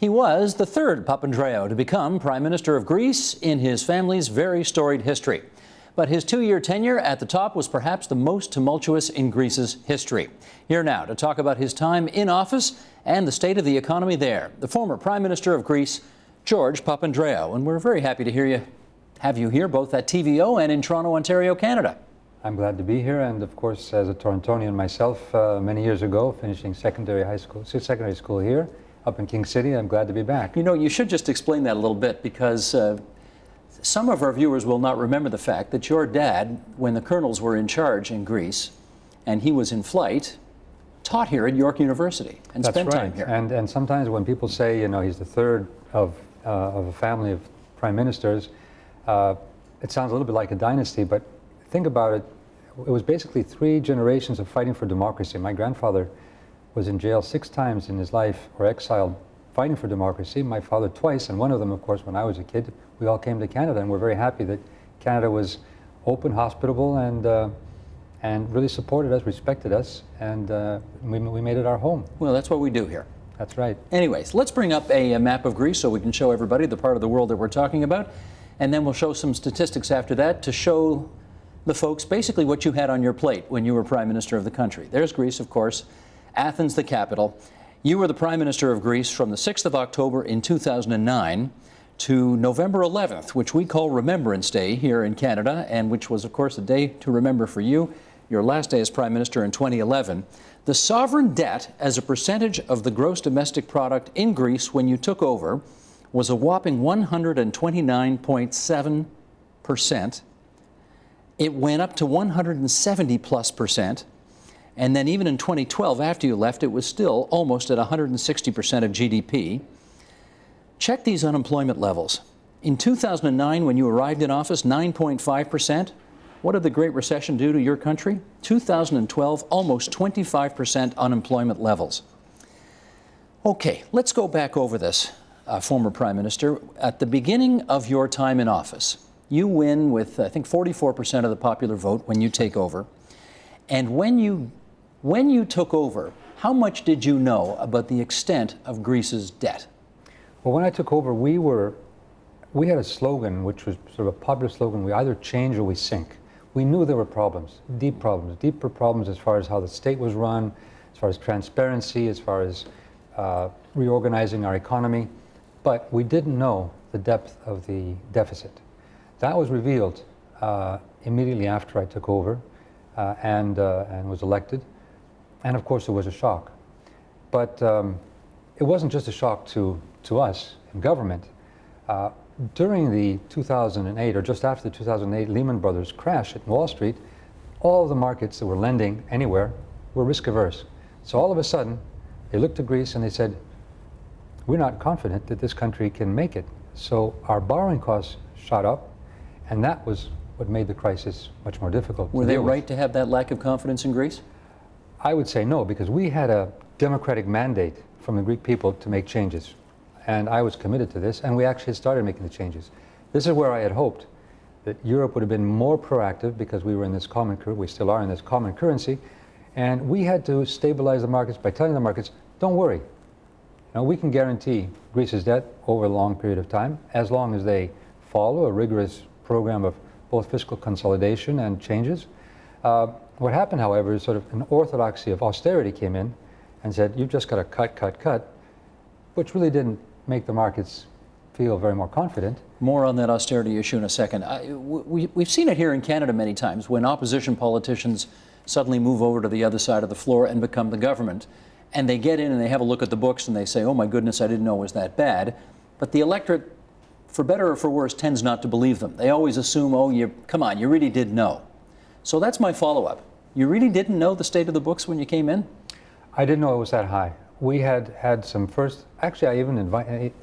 He was the third Papandreou to become Prime Minister of Greece in his family's very storied history. But his two-year tenure at the top was perhaps the most tumultuous in Greece's history. Here now to talk about his time in office and the state of the economy there, the former Prime Minister of Greece, George Papandreou. And we're very happy to have you here, both at TVO and in Toronto, Ontario, Canada. I'm glad to be here, and of course, as a Torontonian myself, many years ago, finishing secondary school here, up in King City, I'm glad to be back. You know, you should just explain that a little bit, because some of our viewers will not remember the fact that your dad, when the colonels were in charge in Greece, and he was in flight, taught here at York University and spent time here. And sometimes when people say, you know, he's the third of a family of prime ministers, it sounds a little bit like a dynasty, but think about it. It was basically 3 generations of fighting for democracy. My grandfather was in jail 6 times in his life, or exiled, fighting for democracy. My father twice, and one of them, of course, when I was a kid. We all came to Canada, and we're very happy that Canada was open, hospitable, and really supported us, respected us, and we made it our home. Well, that's what we do here. That's right. Anyways, let's bring up a map of Greece so we can show everybody the part of the world that we're talking about, and then we'll show some statistics after that to show the folks basically what you had on your plate when you were Prime Minister of the country. There's Greece, of course, Athens, the capital. You were the Prime Minister of Greece from the 6th of October in 2009 to November 11th, which we call Remembrance Day here in Canada, and which was, of course, a day to remember for you, your last day as Prime Minister in 2011. The sovereign debt as a percentage of the gross domestic product in Greece when you took over was a whopping 129.7%. It went up to 170+%. And then even in 2012, after you left, it was still almost at 160% of GDP. Check these unemployment levels. In 2009, when you arrived in office, 9.5%. What did the Great Recession do to your country? 2012, almost 25% unemployment levels. Okay, let's go back over this, former Prime Minister. At the beginning of your time in office, you win with, I think, 44% of the popular vote when you take over. And when you took over, how much did you know about the extent of Greece's debt? Well, when I took over, we had a slogan, which was sort of a popular slogan: we either change or we sink. We knew there were problems, deeper problems as far as how the state was run, as far as transparency, as far as reorganizing our economy, but we didn't know the depth of the deficit. That was revealed immediately after I took over and was elected. And of course, it was a shock. But it wasn't just a shock to us in government. During the 2008, or just after the 2008 Lehman Brothers crash at Wall Street, all of the markets that were lending anywhere were risk averse. So all of a sudden, they looked to Greece and they said, we're not confident that this country can make it. So our borrowing costs shot up, and that was what made the crisis much more difficult. Were they right to have that lack of confidence in Greece? I would say no, because we had a democratic mandate from the Greek people to make changes. And I was committed to this, and we actually started making the changes. This is where I had hoped that Europe would have been more proactive, because we were in this common currency, we still are in this common currency, and we had to stabilize the markets by telling the markets, don't worry. Now, we can guarantee Greece's debt over a long period of time, as long as they follow a rigorous program of both fiscal consolidation and changes. What happened, however, is sort of an orthodoxy of austerity came in and said, you've just got to cut, which really didn't make the markets feel very more confident. More on that austerity issue in a second. We've seen it here in Canada many times when opposition politicians suddenly move over to the other side of the floor and become the government. And they get in and they have a look at the books and they say, oh my goodness, I didn't know it was that bad. But the electorate, for better or for worse, tends not to believe them. They always assume, oh, come on, you really did know. So that's my follow-up. You really didn't know the state of the books when you came in? I didn't know it was that high. We had some first, actually I even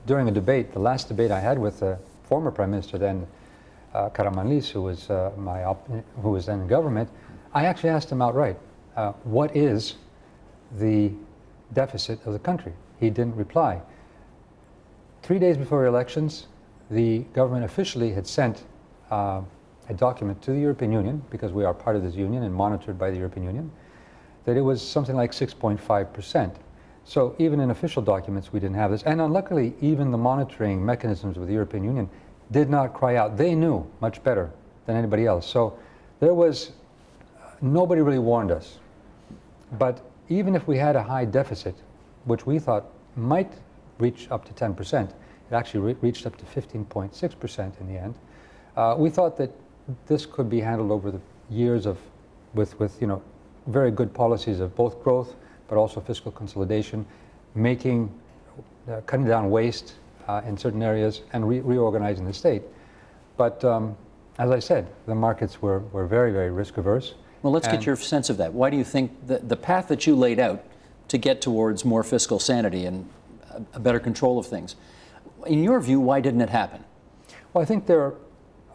during a debate, the last debate I had with the former Prime Minister then, Karamanlis, who was then in government, I actually asked him outright, what is the deficit of the country? He didn't reply. 3 days before elections, the government officially had sent a document to the European Union, because we are part of this union and monitored by the European Union, that it was something like 6.5%. So even in official documents, we didn't have this. And unluckily, even the monitoring mechanisms of the European Union did not cry out. They knew much better than anybody else. So there was, nobody really warned us. But even if we had a high deficit, which we thought might reach up to 10%, it actually reached up to 15.6% in the end. We thought that this could be handled over the years with very good policies of both growth, but also fiscal consolidation, cutting down waste in certain areas, and reorganizing the state. But as I said, the markets were very, very risk averse. Well, let's get your sense of that. Why do you think the path that you laid out to get towards more fiscal sanity and a better control of things, in your view, why didn't it happen? Well, I think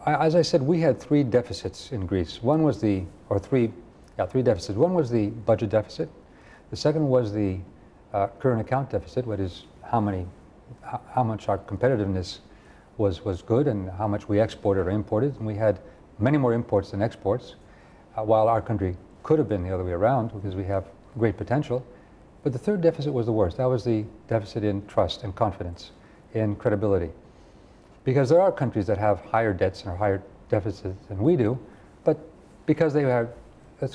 as I said, we had three deficits in Greece. Three deficits. One was the budget deficit. The second was the current account deficit, which is how much our competitiveness was good and how much we exported or imported. And we had many more imports than exports, while our country could have been the other way around because we have great potential. But the third deficit was the worst. That was the deficit in trust and confidence, in credibility. Because there are countries that have higher debts and higher deficits than we do, but because they have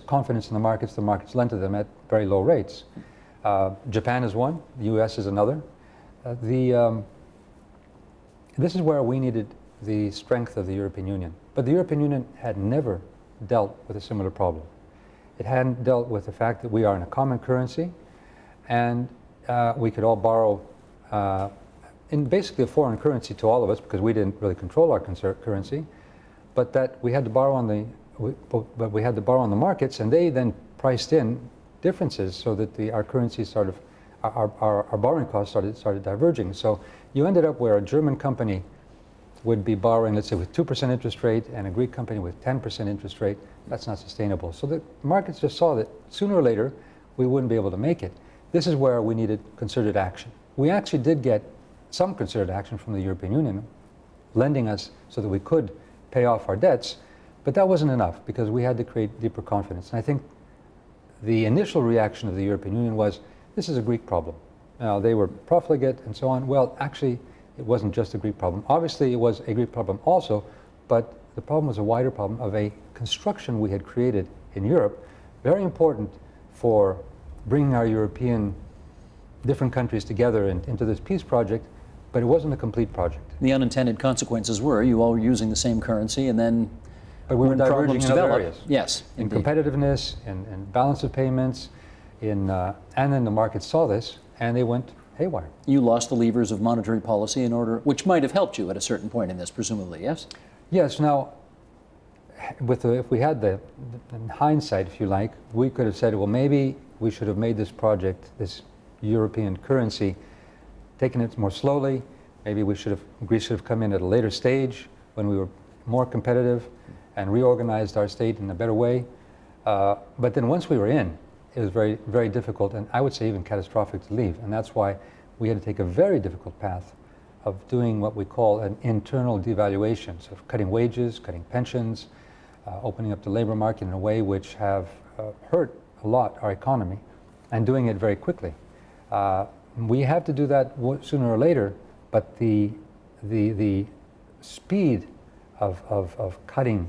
confidence in the markets lend to them at very low rates. Japan is one, the US is another. This is where we needed the strength of the European Union. But the European Union had never dealt with a similar problem. It hadn't dealt with the fact that we are in a common currency, and we could all borrow in basically a foreign currency to all of us because we didn't really control our currency, but that we had to borrow on the markets, and they then priced in differences so that our currency our borrowing costs started diverging. So you ended up where a German company would be borrowing, let's say, with 2% interest rate, and a Greek company with 10% interest rate. That's not sustainable. So the markets just saw that sooner or later we wouldn't be able to make it. This is where we needed concerted action. We actually did get some concerted action from the European Union, lending us so that we could pay off our debts, but that wasn't enough because we had to create deeper confidence. And I think the initial reaction of the European Union was, this is a Greek problem. Now, they were profligate and so on. Well, actually, it wasn't just a Greek problem. Obviously, it was a Greek problem also, but the problem was a wider problem of a construction we had created in Europe, very important for bringing our European different countries together into this peace project, but it wasn't a complete project. The unintended consequences were you all were using the same currency, and then but we were diverging in other areas. Yes, in indeed. Competitiveness, in balance of payments, and then the markets saw this, and they went haywire. You lost the levers of monetary policy which might have helped you at a certain point in this, presumably, yes? Yes. Now, if we had in hindsight, if you like, we could have said, well, maybe we should have made this project, this European currency, taken it more slowly. Maybe Greece should have come in at a later stage when we were more competitive and reorganized our state in a better way. But then once we were in, it was very, very difficult, and I would say even catastrophic to leave. And that's why we had to take a very difficult path of doing what we call an internal devaluation, so cutting wages, cutting pensions, opening up the labor market in a way which have hurt a lot our economy, and doing it very quickly. We have to do that sooner or later, but the speed of cutting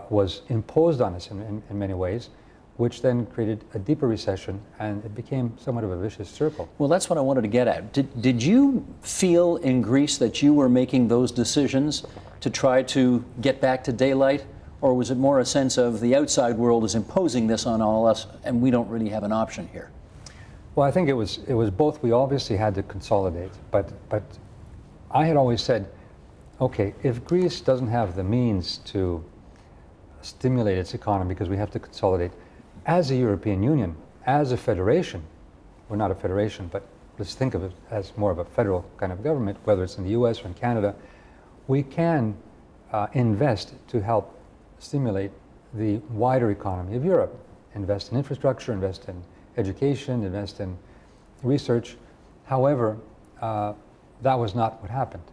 was imposed on us in many ways, which then created a deeper recession, and it became somewhat of a vicious circle. Well, that's what I wanted to get at. Did you feel in Greece that you were making those decisions to try to get back to daylight, or was it more a sense of the outside world is imposing this on all us and we don't really have an option here? Well, I think it was both. We obviously had to consolidate, but I had always said, okay, if Greece doesn't have the means to stimulate its economy because we have to consolidate, as a European Union, as a federation, we're not a federation, but let's think of it as more of a federal kind of government, whether it's in the US or in Canada, we can invest to help stimulate the wider economy of Europe. Invest in infrastructure, invest in education, invest in research. However, that was not what happened.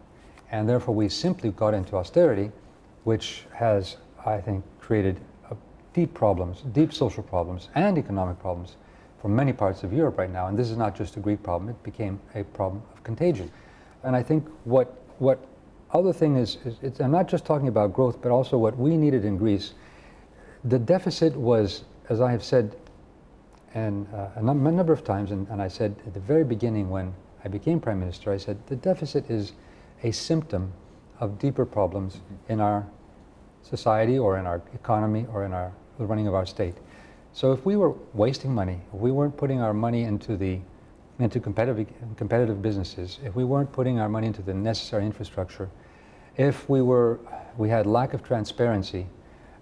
And therefore we simply got into austerity, which has, I think, created deep problems, deep social problems and economic problems for many parts of Europe right now. And this is not just a Greek problem, it became a problem of contagion. And I think what other thing is I'm not just talking about growth, but also what we needed in Greece. The deficit was, as I have said and a number of times, and I said at the very beginning when I became Prime Minister, I said the deficit is a symptom of deeper problems in our society or in our economy or in the running of our state. So if we were wasting money, if we weren't putting our money into competitive businesses, if we weren't putting our money into the necessary infrastructure, if we had lack of transparency,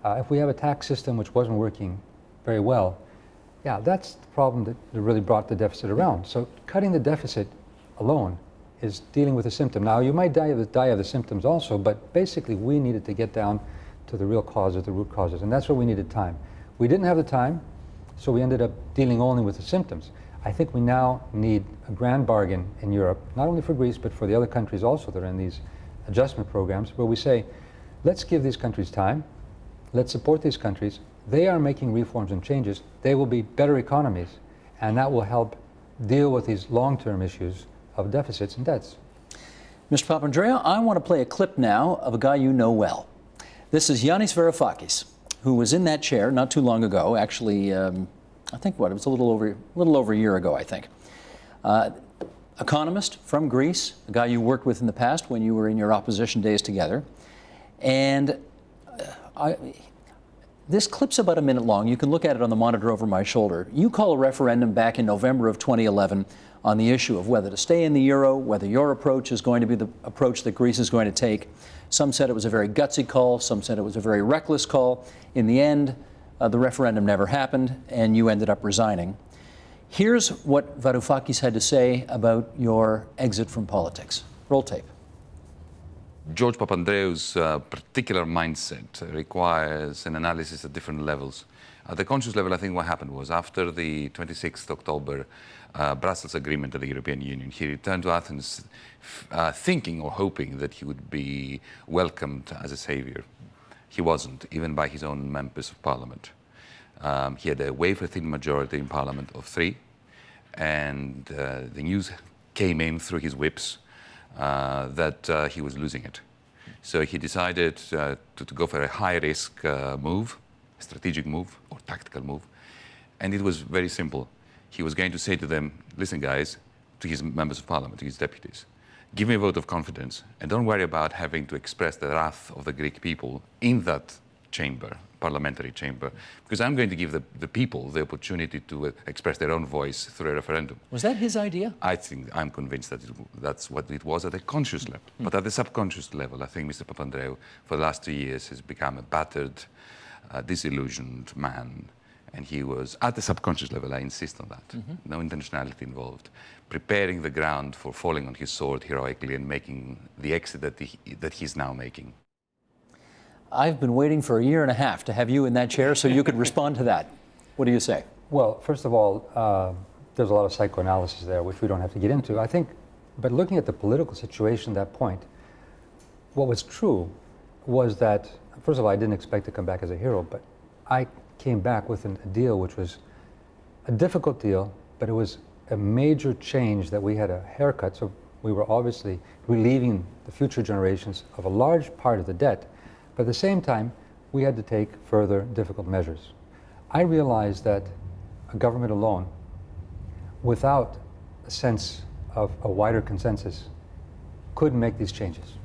if we have a tax system which wasn't working very well, yeah, that's the problem that really brought the deficit around. So cutting the deficit alone is dealing with a symptom. Now, you might die of the symptoms also, but basically we needed to get down to the real causes, the root causes, and that's where we needed time. We didn't have the time, so we ended up dealing only with the symptoms. I think we now need a grand bargain in Europe, not only for Greece, but for the other countries also that are in these adjustment programs, where we say, let's give these countries time, let's support these countries. They are making reforms and changes. They will be better economies, and that will help deal with these long-term issues of deficits and debts. Mr. Papandreou, I want to play a clip now of a guy you know well. This is Yanis Varoufakis, who was in that chair not too long ago, actually, I think it was a little over a year ago, I think. Economist from Greece, a guy you worked with in the past when you were in your opposition days together. And this clip's about a minute long. You can look at it on the monitor over my shoulder. You call a referendum back in November of 2011 on the issue of whether to stay in the euro, whether your approach is going to be the approach that Greece is going to take. Some said it was a very gutsy call. Some said it was a very reckless call. In the end, the referendum never happened, and you ended up resigning. Here's what Varoufakis had to say about your exit from politics. Roll tape. George Papandreou's particular mindset requires an analysis at different levels. At the conscious level, I think what happened was after the 26th October Brussels agreement of the European Union, he returned to Athens thinking or hoping that he would be welcomed as a savior. He wasn't, even by his own members of parliament. He had a wafer-thin majority in parliament of 3, and the news came in through his whips that he was losing it. So he decided to go for a high-risk move, a strategic move or tactical move, and it was very simple. He was going to say to them, listen guys, to his members of parliament, to his deputies, give me a vote of confidence and don't worry about having to express the wrath of the Greek people in that chamber, parliamentary chamber, because I'm going to give the people the opportunity to express their own voice through a referendum. Was that his idea? I'm convinced that that's what it was at a conscious level. But at the subconscious level, I think Mr. Papandreou, for the last 2 years, has become a battered, disillusioned man. And he was, at the subconscious level, I insist on that, no intentionality involved, preparing the ground for falling on his sword heroically and making the exit that he's now making. I've been waiting for a year and a half to have you in that chair so you could respond to that. What do you say? Well, first of all, there's a lot of psychoanalysis there, which we don't have to get into. I think, but looking at the political situation at that point, what was true was that, first of all, I didn't expect to come back as a hero, but I came back with a deal which was a difficult deal, but it was a major change that we had a haircut. So we were obviously relieving the future generations of a large part of the debt, but at the same time, we had to take further difficult measures. I realized that a government alone, without a sense of a wider consensus, couldn't make these changes.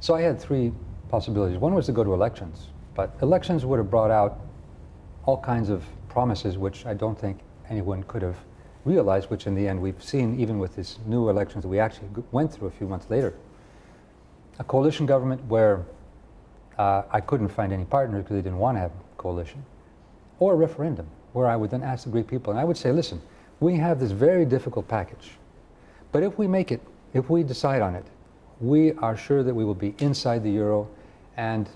So I had 3 possibilities. One was to go to elections, but elections would have brought out all kinds of promises which I don't think anyone could have realized, which in the end we've seen even with these new elections that we actually went through a few months later. A coalition government where I couldn't find any partners because they didn't want to have a coalition, or a referendum where I would then ask the Greek people, and I would say, listen, we have this very difficult package, but if we make it, if we decide on it, we are sure that we will be inside the euro, and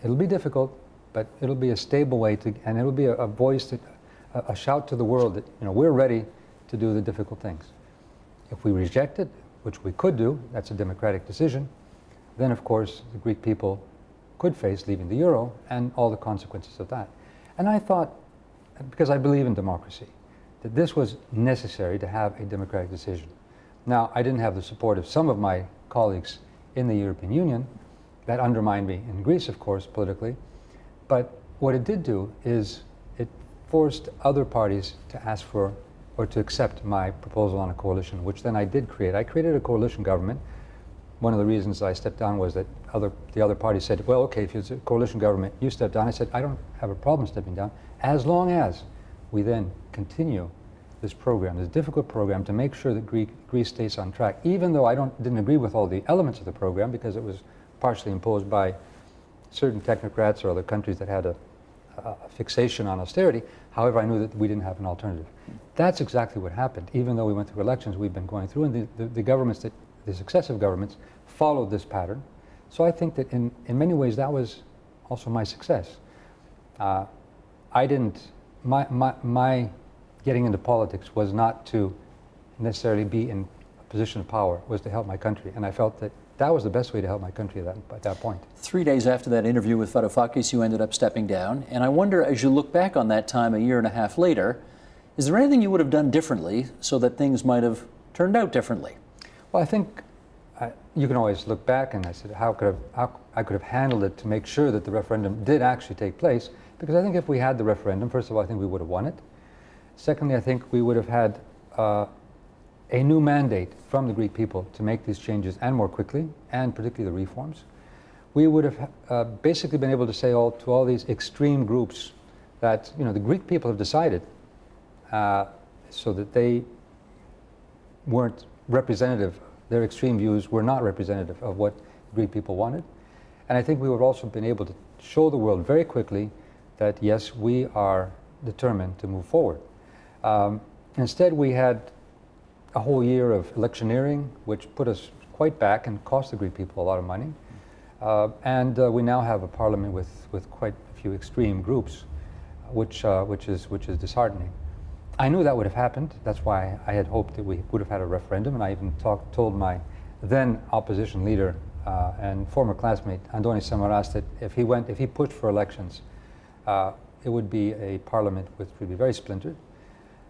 it'll be difficult, but it'll be a stable way to, and it'll be a voice, a shout to the world that, you know, we're ready to do the difficult things. If we reject it, which we could do, that's a democratic decision, then of course the Greek people could face leaving the euro and all the consequences of that. And I thought, because I believe in democracy, that this was necessary to have a democratic decision. Now, I didn't have the support of some of my colleagues in the European Union. That undermined me in Greece, of course, politically. But what it did do is it forced other parties to ask for or to accept my proposal on a coalition, which then I did create. I created a coalition government. One of the reasons I stepped down was that the other party said, well, okay, if it's a coalition government, you step down. I said, I don't have a problem stepping down, as long as we then continue this program, this difficult program, to make sure that Greece stays on track, even though I didn't agree with all the elements of the program, because it was partially imposed by certain technocrats or other countries that had a fixation on austerity. However, I knew that we didn't have an alternative. That's exactly what happened. Even though we went through elections we've been going through, and the governments, the successive governments, followed this pattern. So I think that in many ways that was also my success. My getting into politics was not to necessarily be in a position of power, was to help my country. And I felt that that was the best way to help my country at that point. 3 days after that interview with Varoufakis, you ended up stepping down. And I wonder, as you look back on that time a year and a half later, is there anything you would have done differently so that things might have turned out differently? Well, I think you can always look back, and I said, how I could have handled it to make sure that the referendum did actually take place. Because I think if we had the referendum, first of all, I think we would have won it. Secondly, I think we would have had a new mandate from the Greek people to make these changes, and more quickly, and particularly the reforms. We would have basically been able to say to all these extreme groups that, you know, the Greek people have decided so that they weren't representative, their extreme views were not representative of what the Greek people wanted. And I think we would have also been able to show the world very quickly that, yes, we are determined to move forward. Instead, we had a whole year of electioneering, which put us quite back and cost the Greek people a lot of money. And we now have a parliament with quite a few extreme groups, which is disheartening. I knew that would have happened. That's why I had hoped that we would have had a referendum. And I even told my then opposition leader and former classmate Andoni Samaras that if he pushed for elections, it would be a parliament which would be very splintered.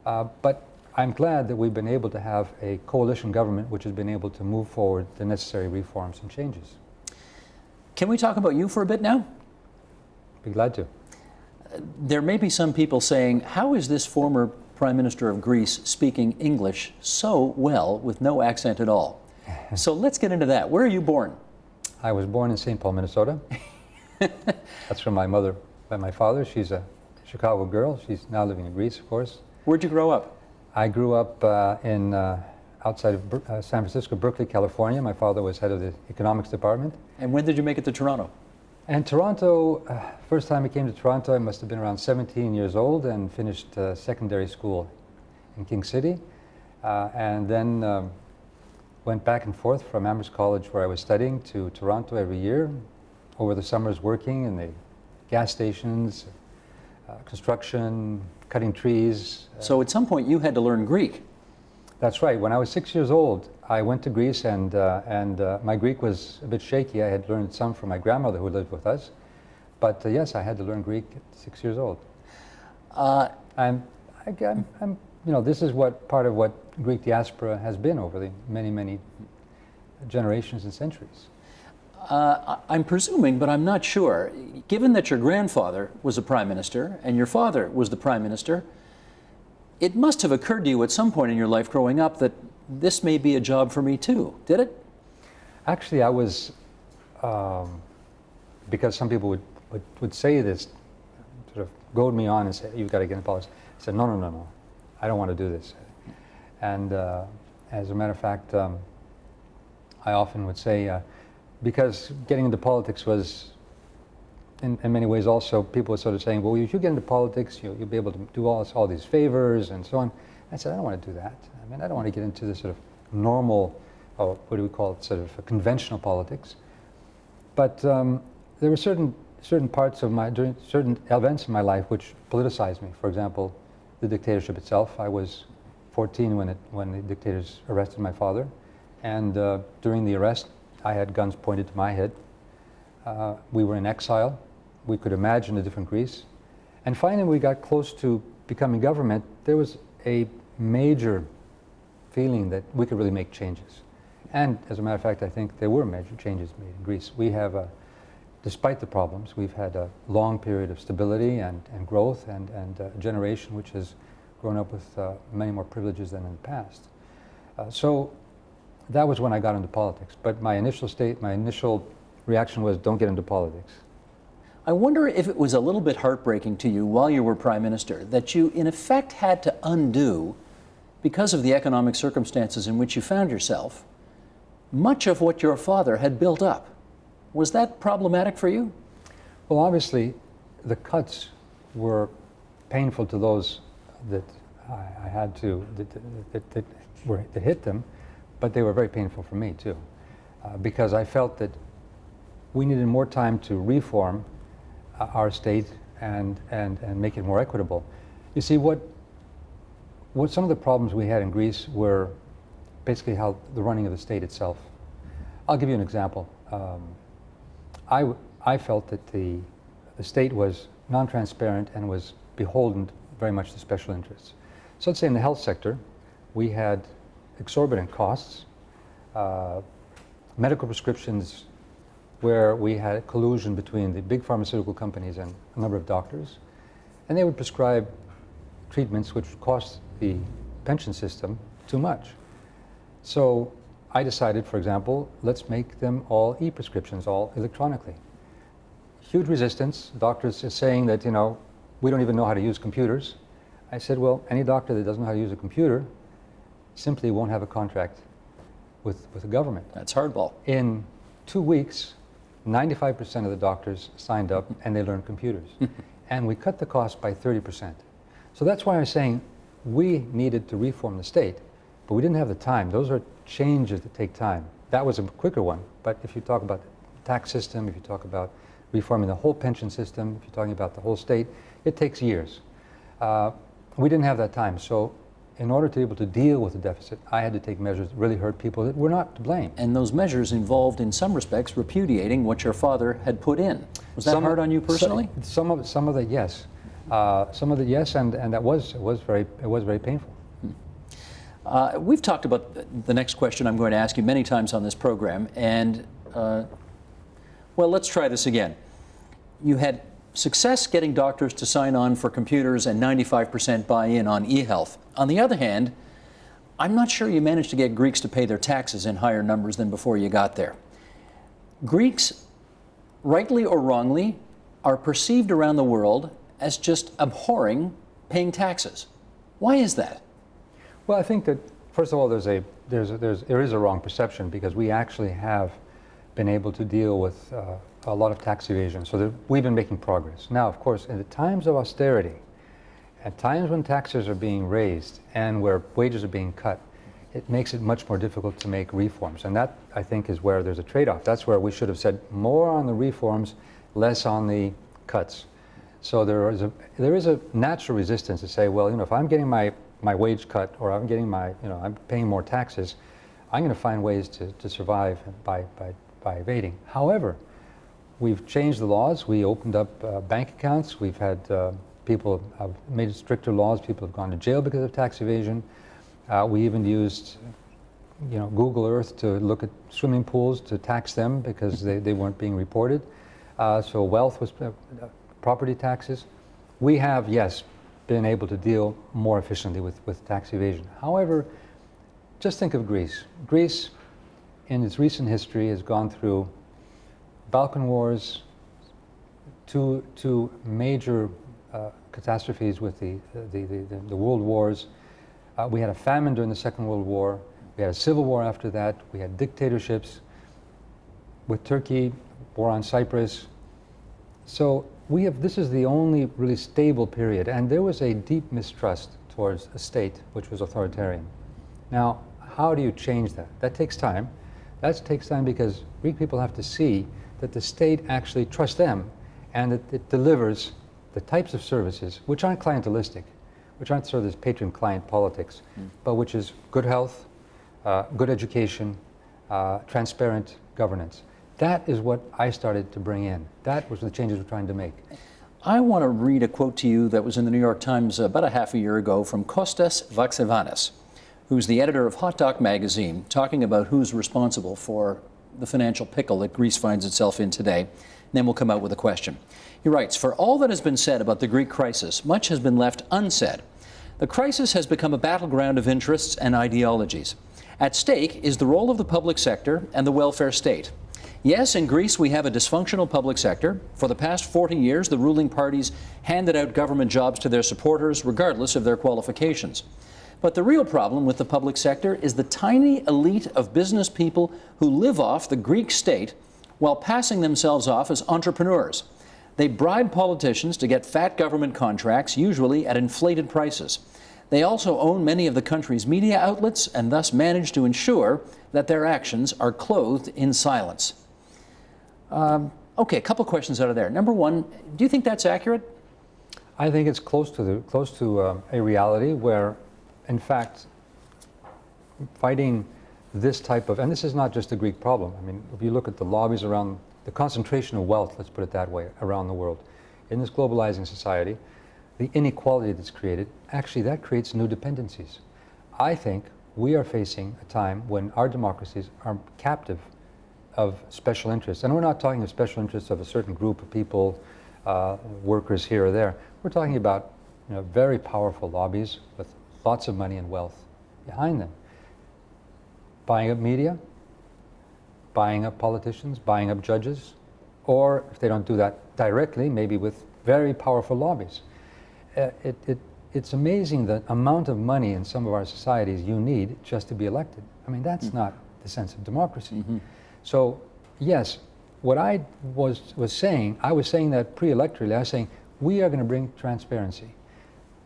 But I'm glad that we've been able to have a coalition government which has been able to move forward the necessary reforms and changes. Can we talk about you for a bit now? Be glad to. There may be some people saying, how is this former Prime Minister of Greece speaking English so well with no accent at all? So let's get into that. Where are you born? I was born in St. Paul, Minnesota. That's from my mother by my father. She's a Chicago girl. She's now living in Greece, of course. Where'd you grow up? I grew up outside of San Francisco, Berkeley, California. My father was head of the economics department. And when did you make it to Toronto? And Toronto, first time I came to Toronto, I must have been around 17 years old and finished secondary school in King City. And then went back and forth from Amherst College, where I was studying, to Toronto every year, over the summers working in the gas stations, construction, cutting trees. So at some point you had to learn Greek. That's right. When I was 6 years old, I went to Greece, and my Greek was a bit shaky. I had learned some from my grandmother who lived with us. But yes, I had to learn Greek at 6 years old. This is part of what Greek diaspora has been over the many, many generations and centuries. I'm presuming, but I'm not sure. Given that your grandfather was a prime minister and your father was the prime minister, it must have occurred to you at some point in your life growing up that this may be a job for me too, did it? Actually, I was, because some people would say this, sort of goad me on and say, you've got to get into politics. I said, no, I don't want to do this. And as a matter of fact, I often would say, because getting into politics was, in many ways also, people were sort of saying, well, if you get into politics, you'll be able to do all these favors and so on. I said, I don't want to do that. I mean, I don't want to get into this sort of normal, or what do we call it, sort of conventional politics. But there were certain parts of certain events in my life which politicized me. For example, the dictatorship itself. I was 14 when the dictators arrested my father. And during the arrest, I had guns pointed to my head. We were in exile. We could imagine a different Greece. And finally, we got close to becoming government. There was a major feeling that we could really make changes. And as a matter of fact, I think there were major changes made in Greece. We have, despite the problems, we've had a long period of stability and growth and a generation which has grown up with many more privileges than in the past. So that was when I got into politics. But my initial reaction was, don't get into politics. I wonder if it was a little bit heartbreaking to you while you were Prime Minister that you, in effect, had to undo, because of the economic circumstances in which you found yourself, much of what your father had built up. Was that problematic for you? Well, obviously, the cuts were painful to those that I had to, that hit them, but they were very painful for me too, because I felt that we needed more time to reform our state and make it more equitable. You see, what some of the problems we had in Greece were basically how the running of the state itself. I'll give you an example. I felt that the state was non-transparent and was beholden very much to special interests. So let's say in the health sector, we had exorbitant costs, medical prescriptions where we had collusion between the big pharmaceutical companies and a number of doctors, and they would prescribe treatments which cost the pension system too much. So I decided, for example, let's make them all e-prescriptions, all electronically. Huge resistance. Doctors are saying that, you know, we don't even know how to use computers. I said, well, any doctor that doesn't know how to use a computer simply won't have a contract with the government. That's hardball. In 2 weeks, 95% of the doctors signed up and they learned computers. And we cut the cost by 30%. So that's why I was saying we needed to reform the state, but we didn't have the time. Those are changes that take time. That was a quicker one, but if you talk about the tax system, if you talk about reforming the whole pension system, if you're talking about the whole state, it takes years. We didn't have that time, so in order to be able to deal with the deficit, I had to take measures that really hurt people that were not to blame. And those measures involved, in some respects, repudiating what your father had put in. Was that hard on you personally? Some of it, yes. Some of it, yes, and that was very painful. We've talked about the next question I'm going to ask you many times on this program, and well, let's try this again. You had success getting doctors to sign on for computers and 95% buy-in on e-health. On the other hand, I'm not sure you managed to get Greeks to pay their taxes in higher numbers than before you got there. Greeks, rightly or wrongly, are perceived around the world as just abhorring paying taxes. Why is that? Well, I think that, first of all, there is a wrong perception, because we actually have been able to deal with a lot of tax evasion, so that we've been making progress. Now, of course, in the times of austerity, at times when taxes are being raised and where wages are being cut, it makes it much more difficult to make reforms. And that, I think, is where there's a trade-off. That's where we should have said more on the reforms, less on the cuts. So there is a natural resistance to say, well, you know, if I'm getting my wage cut, or I'm getting I'm paying more taxes, I'm going to find ways to survive by evading. However, we've changed the laws. We opened up bank accounts. We've had people have made stricter laws. People have gone to jail because of tax evasion. We even used, Google Earth to look at swimming pools to tax them because they weren't being reported. So wealth was property taxes. We have, yes, been able to deal more efficiently with tax evasion. However, just think of Greece. Greece, in its recent history, has gone through Balkan Wars, two major catastrophes with the world wars. We had a famine during the Second World War. We had a civil war after that. We had dictatorships with Turkey, war on Cyprus. So this is the only really stable period, and there was a deep mistrust towards a state which was authoritarian. Now, how do you change that? That takes time. That takes time because Greek people have to see that the state actually trusts them and that it delivers the types of services which aren't clientelistic, which aren't sort of this patron-client politics, but which is good health, good education, transparent governance. That is what I started to bring in. That was the changes we're trying to make. I want to read a quote to you that was in the New York Times about a half a year ago from Kostas Vaxivanis, who's the editor of Hot Doc magazine, talking about who's responsible for the financial pickle that Greece finds itself in today. And then we'll come out with a question. He writes, "For all that has been said about the Greek crisis, much has been left unsaid. The crisis has become a battleground of interests and ideologies. At stake is the role of the public sector and the welfare state. Yes, in Greece we have a dysfunctional public sector. For the past 40 years, the ruling parties handed out government jobs to their supporters, regardless of their qualifications. But the real problem with the public sector is the tiny elite of business people who live off the Greek state while passing themselves off as entrepreneurs. They bribe politicians to get fat government contracts, usually at inflated prices. They also own many of the country's media outlets and thus manage to ensure that their actions are clothed in silence." Okay, a couple questions out of there. Number one, do you think that's accurate? I think it's close to a reality where, in fact, fighting this type of, and this is not just a Greek problem. I mean, if you look at the lobbies around the concentration of wealth, let's put it that way, around the world, in this globalizing society, the inequality that's created, actually that creates new dependencies. I think we are facing a time when our democracies are captive of special interests. And we're not talking of special interests of a certain group of people, workers here or there. We're talking about very powerful lobbies with lots of money and wealth behind them. Buying up media, buying up politicians, buying up judges, or if they don't do that directly, maybe with very powerful lobbies. It's amazing the amount of money in some of our societies you need just to be elected. I mean, that's not the sense of democracy. Mm-hmm. So, yes, what I was saying, I was saying that pre-electorally, I was saying, we are going to bring transparency.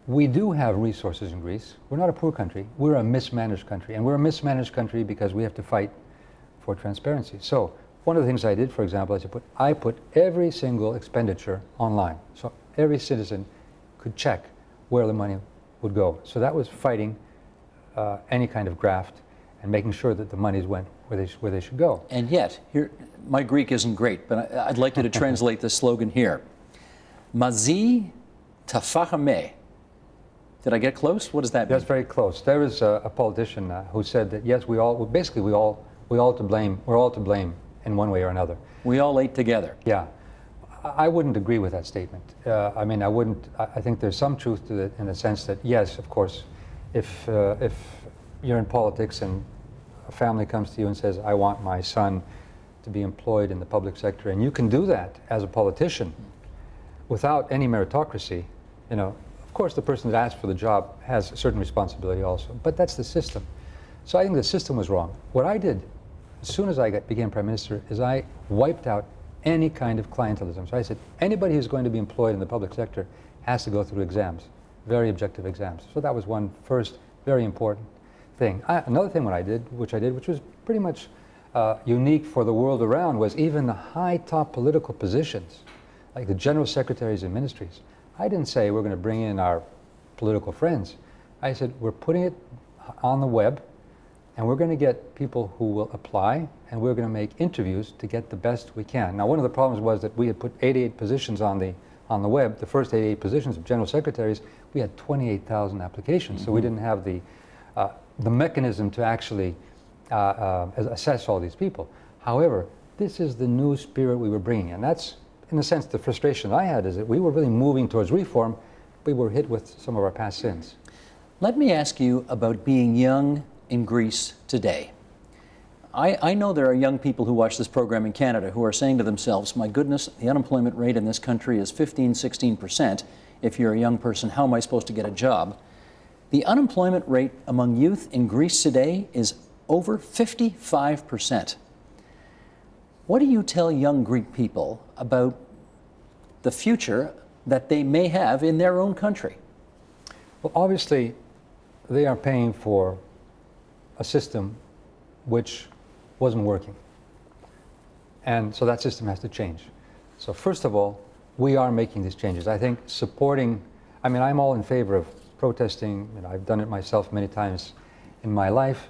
We do have resources in Greece. We're not a poor country. We're a mismanaged country. And we're a mismanaged country because we have to fight for transparency. So, one of the things I did, for example, is I put every single expenditure online. So, every citizen could check where the money would go. So that was fighting any kind of graft and making sure that the monies went where they should go. And yet, here, my Greek isn't great, but I'd like you to translate this slogan here. Mazi tafahame. Did I get close? What does that mean? That's very close. There was a politician who said that yes, we all to blame. We're all to blame in one way or another. We all ate together. Yeah. I wouldn't agree with that statement. I mean, I think there's some truth to it in the sense that, yes, of course, if you're in politics and a family comes to you and says, I want my son to be employed in the public sector, and you can do that as a politician without any meritocracy, of course the person that asked for the job has a certain responsibility also, but that's the system. So I think the system was wrong. What I did, as soon as I became Prime Minister, is I wiped out any kind of clientelism. So I said, anybody who's going to be employed in the public sector has to go through exams, very objective exams. So that was one first very important thing. Another thing which was pretty much unique for the world around, was even the high top political positions, like the general secretaries in ministries. I didn't say we're going to bring in our political friends. I said, we're putting it on the web, and we're going to get people who will apply, and we're going to make interviews to get the best we can. Now, one of the problems was that we had put 88 positions on the web. The first 88 positions of general secretaries, we had 28,000 applications, so we didn't have the mechanism to actually assess all these people. However, this is the new spirit we were bringing, and that's, in a sense, the frustration I had, is that we were really moving towards reform. We were hit with some of our past sins. Let me ask you about being young in Greece today. I know there are young people who watch this program in Canada who are saying to themselves, my goodness, the unemployment rate in this country is 15-16%. If you're a young person, how am I supposed to get a job? The unemployment rate among youth in Greece today is over 55%. What do you tell young Greek people about the future that they may have in their own country? Well, obviously, they are paying for a system which wasn't working. And so that system has to change. So first of all, we are making these changes. I think I'm all in favor of protesting. I've done it myself many times in my life.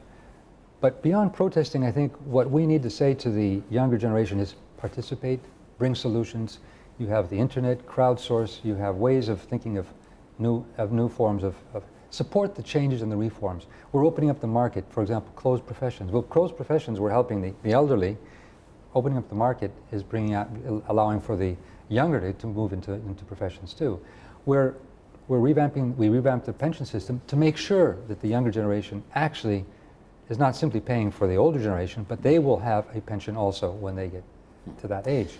But beyond protesting, I think what we need to say to the younger generation is participate, bring solutions. you have the internet, crowdsource, you have ways of thinking of new forms of support the changes and the reforms. We're opening up the market, for example, closed professions. Well, closed professions, we're helping the elderly. Opening up the market is allowing for the younger to move into professions too. We revamped the pension system to make sure that the younger generation actually is not simply paying for the older generation, but they will have a pension also when they get to that age.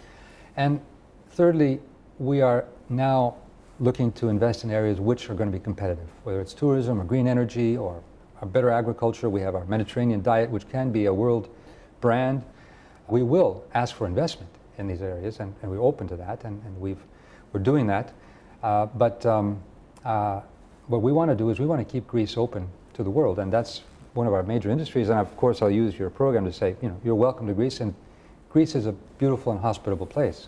And thirdly, we are now looking to invest in areas which are going to be competitive, whether it's tourism or green energy or a better agriculture. We have our Mediterranean diet, which can be a world brand. We will ask for investment in these areas, and we're open to that, and we're doing that. But what we want to do is we want to keep Greece open to the world, and that's one of our major industries. And of course, I'll use your program to say, you're welcome to Greece, and Greece is a beautiful and hospitable place.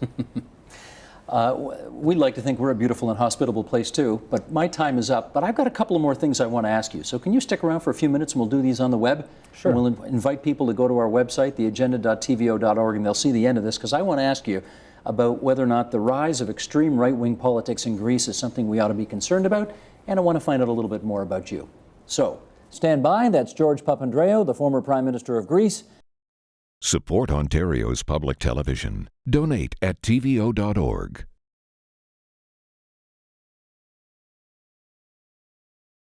We'd like to think we're a beautiful and hospitable place too, but my time is up. But I've got a couple of more things I want to ask you. So can you stick around for a few minutes and we'll do these on the web? Sure. And we'll invite people to go to our website, theagenda.tvo.org, and they'll see the end of this, because I want to ask you about whether or not the rise of extreme right-wing politics in Greece is something we ought to be concerned about, and I want to find out a little bit more about you. So stand by. That's George Papandreou, the former Prime Minister of Greece. Support Ontario's public television. Donate at tvo.org.